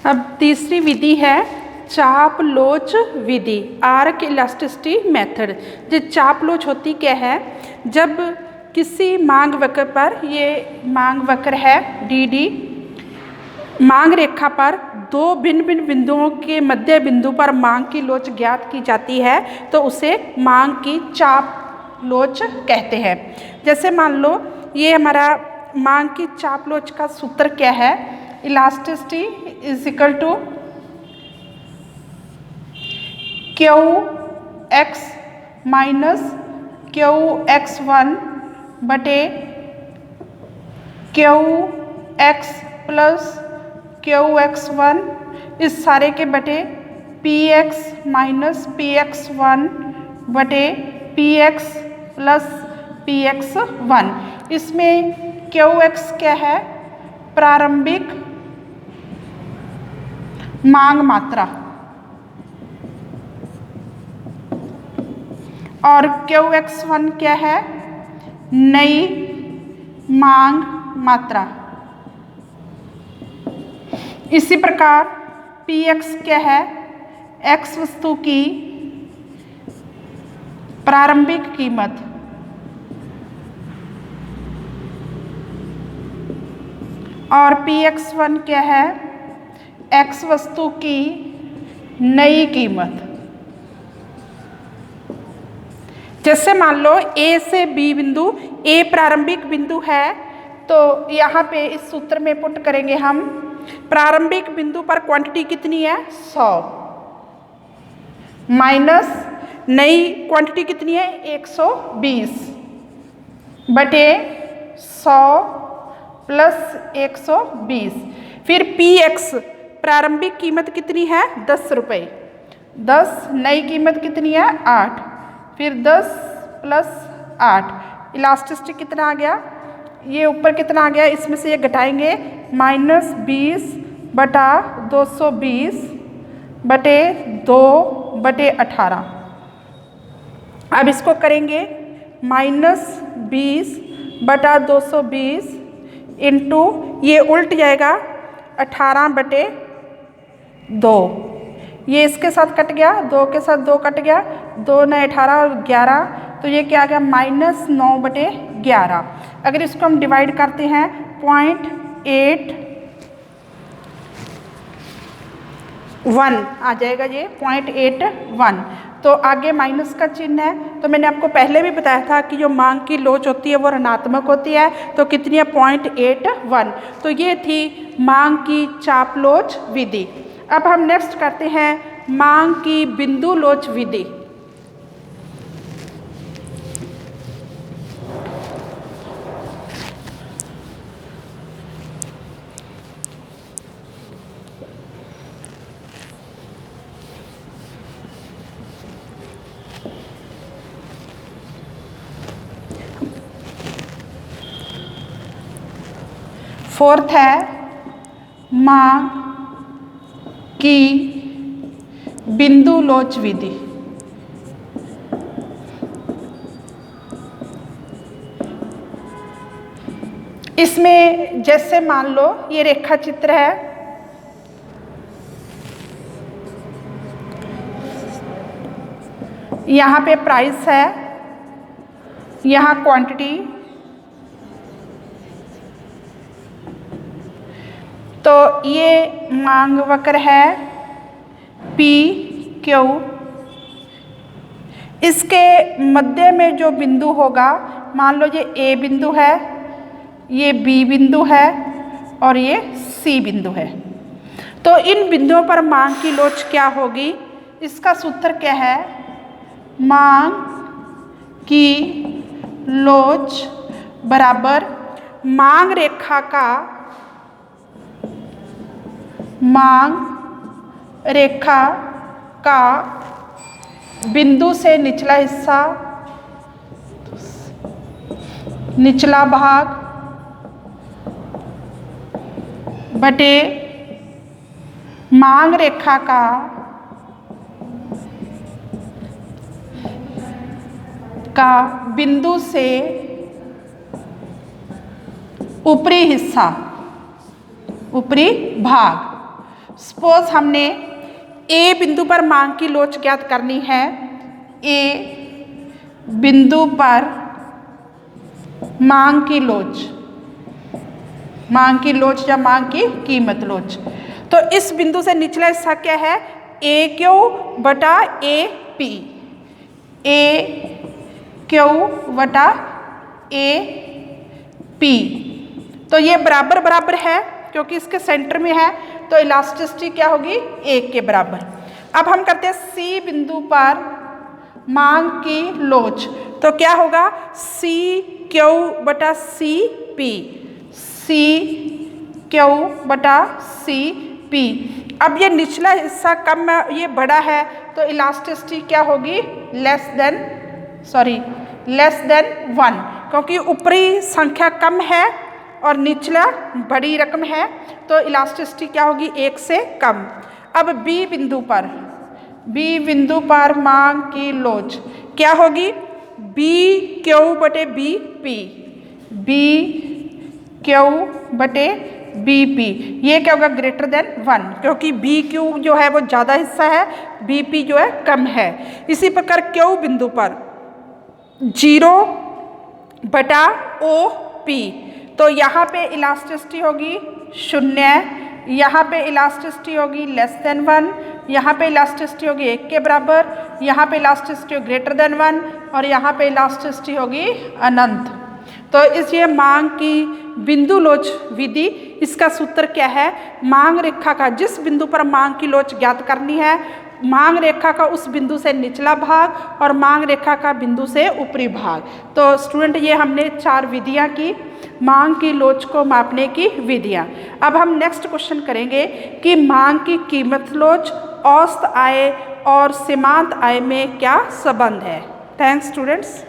अब तीसरी विधि है चाप लोच विधि, आर्क इलास्टिसिटी मेथड। जो चाप लोच होती क्या है, जब किसी मांग वक्र पर, ये मांग वक्र है डी डी, मांग रेखा पर दो भिन्न भिन्न बिंदुओं के मध्य बिंदु पर मांग की लोच ज्ञात की जाती है तो उसे मांग की चाप लोच कहते हैं। जैसे मान लो ये हमारा मांग की चाप लोच का सूत्र क्या है, elasticity is equal to Q X minus Q X one बटे Q X plus Q X one, इस सारे के बटे P X minus P X one बटे P X plus P X one. इसमें क्यू एक्स क्या है, प्रारंभिक मांग मात्रा, और क्यू एक्स वन क्या है, नई मांग मात्रा। इसी प्रकार पी एक्स क्या है, एक्स वस्तु की प्रारंभिक कीमत, और पी एक्स वन क्या है, एक्स वस्तु की नई कीमत। जैसे मान लो ए से बी बिंदु, ए प्रारंभिक बिंदु है तो यहाँ पे इस सूत्र में पुट करेंगे हम, प्रारंभिक बिंदु पर क्वांटिटी कितनी है 100 माइनस नई क्वांटिटी कितनी है 120 बटे 100 प्लस 120। फिर पी एक्स प्रारंभिक कीमत कितनी है 10 रुपये, 10, नई कीमत कितनी है 8, फिर 10 प्लस 8, इलास्टिसिटी कितना आ गया, ये ऊपर कितना आ गया, इसमें से ये घटाएंगे माइनस 20 बटा 220 बटे 2 बटे 18। अब इसको करेंगे माइनस 20 बटा 220 इंटू, ये उल्ट जाएगा 18 बटे 2, ये इसके साथ कट गया, 2 के साथ 2 कट गया, 2 ने 18 और 11, तो ये क्या आ गया माइनस 9 बटे 11। अगर इसको हम डिवाइड करते हैं 0.81 आ जाएगा, ये 0.81। तो आगे माइनस का चिन्ह है, तो मैंने आपको पहले भी बताया था कि जो मांग की लोच होती है वो ऋणात्मक होती है, तो कितनी है 0.81। तो ये थी मांग की चाप लोच विधि। अब हम नेक्स्ट करते हैं मांग की बिंदु लोच विधि। फोर्थ है मांग की बिंदु लोच विधि। इसमें जैसे मान लो ये रेखा चित्र है, यहाँ पे प्राइस है, यहाँ क्वांटिटी, तो ये मांग वक्र है पी क्यू, इसके मध्य में जो बिंदु होगा, मान लो ये ए बिंदु है, ये बी बिंदु है और ये सी बिंदु है। तो इन बिंदुओं पर मांग की लोच क्या होगी, इसका सूत्र क्या है, मांग की लोच बराबर मांग रेखा का, मांग रेखा का बिंदु से निचला हिस्सा, निचला भाग बटे मांग रेखा का बिंदु से ऊपरी हिस्सा, ऊपरी भाग। सपोज हमने ए बिंदु पर मांग की लोच ज्ञात करनी है, ए बिंदु पर मांग की लोच या मांग की कीमत लोच। तो इस बिंदु से निचला हिस्सा क्या है, ए क्यू बटा ए पी, ए क्यू बटा ए पी। तो ये बराबर बराबर है क्योंकि इसके सेंटर में है, तो इलास्टिसिटी क्या होगी, एक के बराबर। अब हम करते हैं सी बिंदु पर मांग की लोच, तो क्या होगा, सी क्यू बटा सी पी, सी क्यू बटा सी पी। अब ये निचला हिस्सा कम है, ये बड़ा है, तो इलास्टिसिटी क्या होगी, लेस देन 1, क्योंकि ऊपरी संख्या कम है और निचला बड़ी रकम है, तो इलास्टिसिटी क्या होगी, 1 से कम। अब बी बिंदु पर मांग की लोच क्या होगी, बी क्यू बटे बी पी, बी क्यू बटे बी पी। ये क्या होगा, ग्रेटर देन 1, क्योंकि बी क्यू जो है वो ज़्यादा हिस्सा है, बी पी जो है कम है। इसी प्रकार क्यू बिंदु पर 0 बटा ओ पी, तो यहाँ पे इलास्टिसिटी होगी 0, यहाँ पे इलास्टिसिटी होगी लेस देन 1, यहाँ पे इलास्टिसिटी होगी 1 के बराबर, यहाँ पे इलास्टिसिटी होगी ग्रेटर देन 1 और यहाँ पे इलास्टिसिटी होगी अनंत। तो इसलिए मांग की बिंदु लोच विधि, इसका सूत्र क्या है, मांग रेखा का जिस बिंदु पर मांग की लोच ज्ञात करनी है, मांग रेखा का उस बिंदु से निचला भाग और मांग रेखा का बिंदु से ऊपरी भाग। तो स्टूडेंट ये हमने 4 विधियां की, मांग की लोच को मापने की विधियां। अब हम नेक्स्ट क्वेश्चन करेंगे कि मांग की कीमत लोच, औसत आय और सीमांत आय में क्या संबंध है। Thanks students.